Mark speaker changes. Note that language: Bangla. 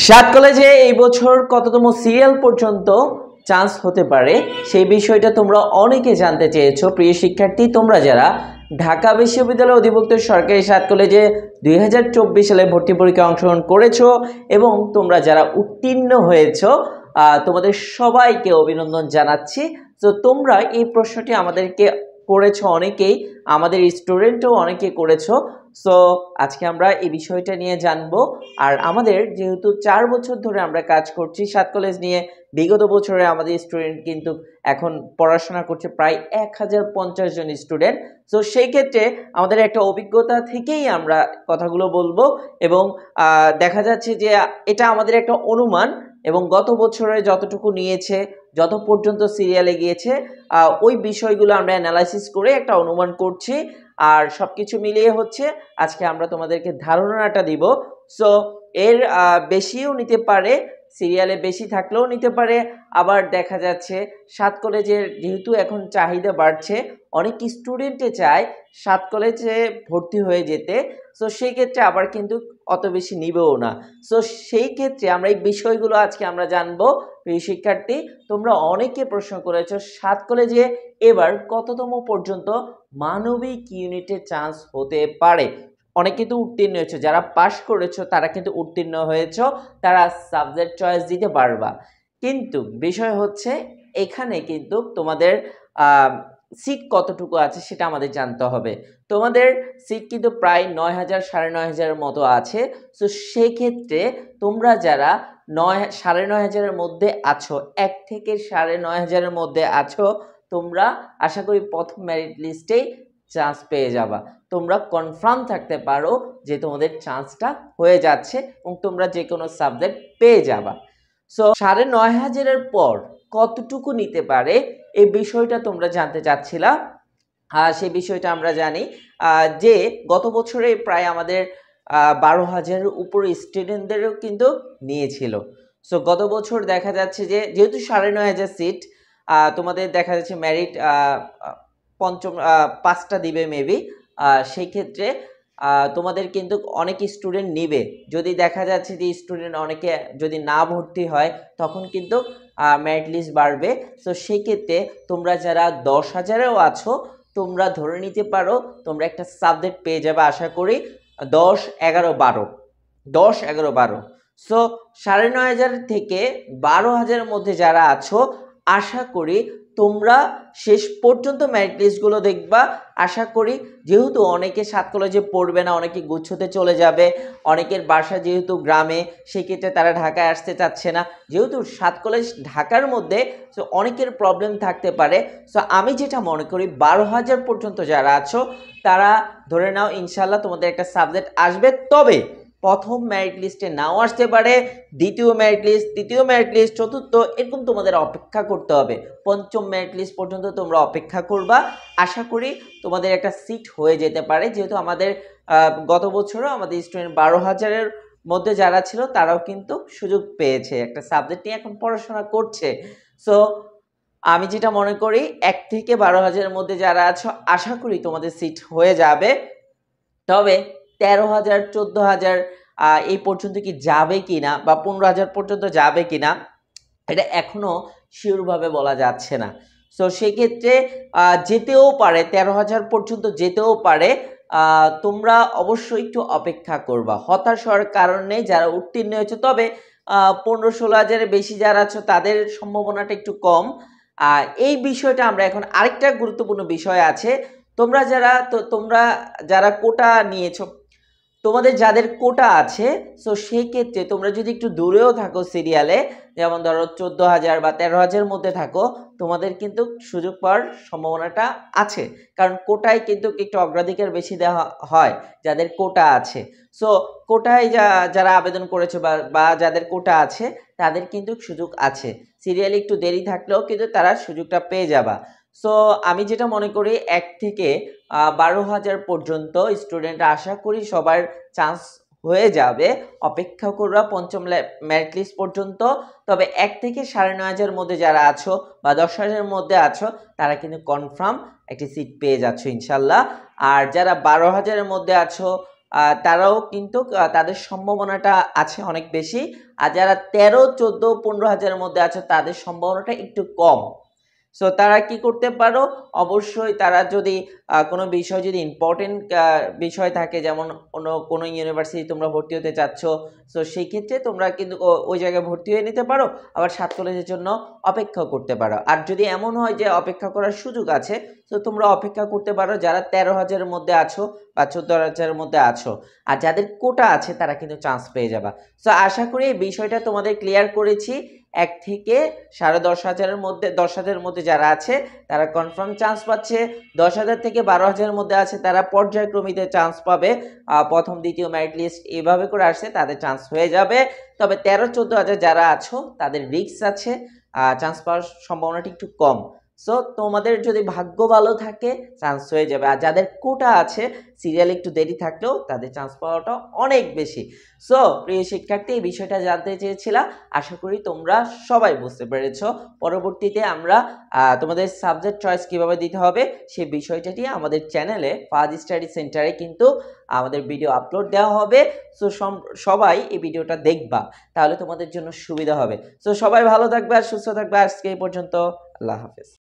Speaker 1: সাত কলেজে এই বছর কততম সিরিয়াল পর্যন্ত চান্স হতে পারে সেই বিষয়টা তোমরা অনেকে জানতে চেয়েছো। প্রিয় শিক্ষার্থী, তোমরা যারা ঢাকা বিশ্ববিদ্যালয় অধিভুক্ত সরকারি সাত কলেজে 2024 সালে ভর্তি পরীক্ষায় অংশগ্রহণ করেছো এবং তোমরা যারা উত্তীর্ণ হয়েছো তোমাদের সবাইকে অভিনন্দন জানাচ্ছি। তো তোমরা এই প্রশ্নটি আমাদেরকে করেছো অনেকেই, আমাদের স্টুডেন্টও অনেকে করেছো। সো আজকে আমরা এই বিষয়টা নিয়ে জানবো। আর আমাদের যেহেতু 4 বছর ধরে আমরা কাজ করছি সাত কলেজ নিয়ে, বিগত বছরে আমাদের স্টুডেন্ট কিন্তু এখন পড়াশোনা করছে প্রায় 1050 জন স্টুডেন্ট। সো সেই ক্ষেত্রে আমাদের একটা অভিজ্ঞতা থেকেই আমরা কথাগুলো বলবো এবং দেখা যাচ্ছে যে এটা আমাদের একটা অনুমান এবং গত বছরে যতটুকু নিয়েছে, যত পর্যন্ত সিরিয়ালে গিয়েছে ওই বিষয়গুলো আমরা অ্যানালাইসিস করে একটা অনুমান করছি। আর সবকিছু মিলিয়ে হচ্ছে আজকে আমরা তোমাদেরকে ধারণাটা দিব। সো এর বেশিও নিতে পারে, সিরিয়ালে বেশি থাকলেও নিতে পারে। আবার দেখা যাচ্ছে সাত কলেজের যেহেতু এখন চাহিদা বাড়ছে, অনেক স্টুডেন্টে চায় সাত কলেজে ভর্তি হয়ে যেতে। সো সেই ক্ষেত্রে আবার কিন্তু অত বেশি নিবেও না। সো সেই ক্ষেত্রে আমরা এই বিষয়গুলো আজকে আমরা জানবো। প্রিয় শিক্ষার্থী, তোমরা অনেকে প্রশ্ন করেছো সাত কলেজে এবার কততম পর্যন্ত মানবিক ইউনিটে চান্স হতে পারে। অনেকে কিন্তু উত্তীর্ণ হয়েছে, যারা পাশ করেছো তারা কিন্তু উত্তীর্ণ হয়েছো, তারা সাবজেক্ট চয়েস দিতে পারবা। কিন্তু বিষয় হচ্ছে এখানে কিন্তু তোমাদের সিট কতটুকু আছে সেটা আমাদের জানতে হবে। তোমাদের সিট কিন্তু প্রায় 9000 9500 মতো আছে। সো সেক্ষেত্রে তোমরা যারা 9500 মধ্যে আছো, 1 থেকে 9500 মধ্যে আছো, তোমরা আশা করি প্রথম মেরিট লিস্টেই চান্স পেয়ে যাবা। তোমরা কনফার্ম থাকতে পারো যে তোমাদের চান্সটা হয়ে যাচ্ছে এবং তোমরা যে কোনো সাবজেক্ট পেয়ে যাবা। সো 9500 পর কতটুকু নিতে পারে এই বিষয়টা তোমরা জানতে চাচ্ছিলা। সেই বিষয়টা আমরা জানি যে গত বছরে প্রায় আমাদের 12,000-এর উপরে স্টুডেন্টদেরও কিন্তু নিয়েছিল। সো গত বছর দেখা যাচ্ছে যে যেহেতু 9500 সিট, তোমাদের দেখা যাচ্ছে মেরিট পঞ্চম 5টা দিবে মেবি। সেই ক্ষেত্রে তোমাদের কিন্তু অনেক স্টুডেন্ট নিবে। যদি দেখা যাচ্ছে যে স্টুডেন্ট অনেকে যদি না ভর্তি হয় তখন কিন্তু মেরিট লিস্ট বাড়বে। সো সেই ক্ষেত্রে তোমরা যারা 10,000-এও আছো তোমরা ধরে নিতে পারো তোমরা একটা সাবজেক্ট পেয়ে যাবে আশা করি 10 11 12 10 11 12। সো 9500 থেকে 12,000-এর মধ্যে যারা আছো আশা করি তোমরা শেষ পর্যন্ত মেরিট লিস্টগুলো দেখবা। আশা করি যেহেতু অনেকে সাত কলেজে পড়বে না, অনেকে গুচ্ছতে চলে যাবে, অনেকের বাসা যেহেতু গ্রামে, সেক্ষেত্রে তারা ঢাকায় আসতে চাচ্ছে না। যেহেতু সাত কলেজ ঢাকার মধ্যে, সো অনেকের প্রবলেম থাকতে পারে। সো আমি যেটা মনে করি 12,000 পর্যন্ত যারা আছো তারা ধরে নাও ইনশাল্লাহ তোমাদের একটা সাবজেক্ট আসবে। তবে প্রথম মেরিট লিস্টে নাও আসতে পারে, দ্বিতীয় মেরিট লিস্ট, তৃতীয় মেরিট লিস্ট, চতুর্থ, এরকম তোমাদের অপেক্ষা করতে হবে। পঞ্চম মেরিট লিস্ট পর্যন্ত তোমরা অপেক্ষা করবা। আশা করি তোমাদের একটা সিট হয়ে যেতে পারে। যেহেতু আমাদের গত বছরও আমাদের স্টুডেন্ট 12,000-এর মধ্যে যারা ছিল তারাও কিন্তু সুযোগ পেয়েছে, একটা সাবজেক্ট নিয়ে এখন পড়াশোনা করছে। সো আমি যেটা মনে করি 1 থেকে 12,000-এর মধ্যে যারা আছো আশা করি তোমাদের সিট হয়ে যাবে। তবে 13,000 14,000 এই পর্যন্ত কি যাবে কিনা বা 15,000 পর্যন্ত যাবে কিনা এটা এখনো শিওরভাবে বলা যাচ্ছে না। সো সেক্ষেত্রে যেতেও পারে, 13,000 পর্যন্ত যেতেও পারে। তোমরা অবশ্যই একটু অপেক্ষা করবা, হতাশ হওয়ার কারণ নেই যারা উত্তীর্ণ হয়েছে। তবে 15-16,000-এর বেশি যারা আছো তাদের সম্ভাবনাটা একটু কম। এই বিষয়টা আমরা এখন আরেকটা গুরুত্বপূর্ণ বিষয় আছে। তোমরা যারা কোটা নিয়েছো, তোমাদের যাদের কোটা আছে, সো সেই ক্ষেত্রে তোমরা যদি একটু দূরেও থাকো সিরিয়ালে, যেমন ধরো 14,000 বা 13,000-এর মধ্যে থাকো, তোমাদের কিন্তু সুযোগ পাওয়ার সম্ভাবনাটা আছে। কারণ কোটায় কিন্তু একটু অগ্রাধিকার বেশি দেওয়া হয় যাদের কোটা আছে। সো কোটায় যারা আবেদন করেছে বা যাদের কোটা আছে তাদের কিন্তু সুযোগ আছে। সিরিয়ালে একটু দেরি থাকলেও কিন্তু তারা সুযোগটা পেয়ে যাবা। সো আমি যেটা মনে করি 1 থেকে 12,000 পর্যন্ত স্টুডেন্ট আশা করি সবার চান্স হয়ে যাবে। অপেক্ষা করবা পঞ্চম মেরিট লিস্ট পর্যন্ত। তবে 1 থেকে 9,500-এর মধ্যে যারা আছো বা 10,000-এর মধ্যে আছো তারা কিন্তু কনফার্ম একটি সিট পেয়ে যাচ্ছ ইনশাল্লাহ। আর যারা 12,000-এর মধ্যে আছো তারাও কিন্তু তাদের সম্ভাবনাটা আছে অনেক বেশি। আর যারা 13, 14, 15 হাজারের মধ্যে আছে তাদের সম্ভাবনাটা একটু কম। সো তারা কি করতে পারো, অবশ্যই তারা যদি কোনো বিষয় যদি ইম্পর্টেন্ট বিষয় থাকে, যেমন কোনো ইউনিভার্সিটি তোমরা ভর্তি হতে চাচ্ছ, সো সেই ক্ষেত্রে তোমরা কিন্তু ওই জায়গায় ভর্তি হয়ে নিতে পারো, আবার 7 কলেজের জন্য অপেক্ষা করতে পারো। আর যদি এমন হয় যে অপেক্ষা করার সুযোগ আছে, তো তোমরা অপেক্ষা করতে পারো যারা 13 হাজারের মধ্যে আছো বা 14 হাজারের মধ্যে আছো। আর যাদের কোটা আছে তারা কিন্তু চান্স পেয়ে যাবা। সো আশা করি এই বিষয়টা তোমাদের ক্লিয়ার করেছি। 1 থেকে 10,500-এর মধ্যে, 10,000-এর মধ্যে যারা আছে তারা কনফার্ম চান্স পাচ্ছে। 10,000 থেকে 12,000-এর মধ্যে আছে তারা পর্যায়ক্রমিতে চান্স পাবে। প্রথম, দ্বিতীয় মেরিট লিস্ট এভাবে করে আসছে, তাদের চান্স হয়ে যাবে। তবে 13-14 হাজার যারা আছো তাদের রিস্ক আছে, চান্স পাওয়ার সম্ভাবনাটা একটু কম। সো তোমাদের যদি ভাগ্য ভালো থাকে চান্স হয়ে যাবে। আর যাদের কোটা আছে, সিরিয়াল একটু দেরি থাকলেও তাদের চান্স পাওয়াটা অনেক বেশি। সো প্রিয় শিক্ষার্থী, এই বিষয়টা জানতে চেয়েছিলাম, আশা করি তোমরা সবাই বুঝতে পেরেছো। পরবর্তীতে আমরা তোমাদের সাবজেক্ট চয়েস কিভাবে দিতে হবে সেই বিষয়টা নিয়ে আমাদের চ্যানেলে ফাজ স্টাডি সেন্টারে কিন্তু আমাদের ভিডিও আপলোড দেওয়া হবে। সো সবাই এই ভিডিওটা দেখবা, তাহলে তোমাদের জন্য সুবিধা হবে। সো সবাই ভালো থাকবে আর সুস্থ থাকবে। আজকে এই পর্যন্ত, আল্লাহ হাফেজ।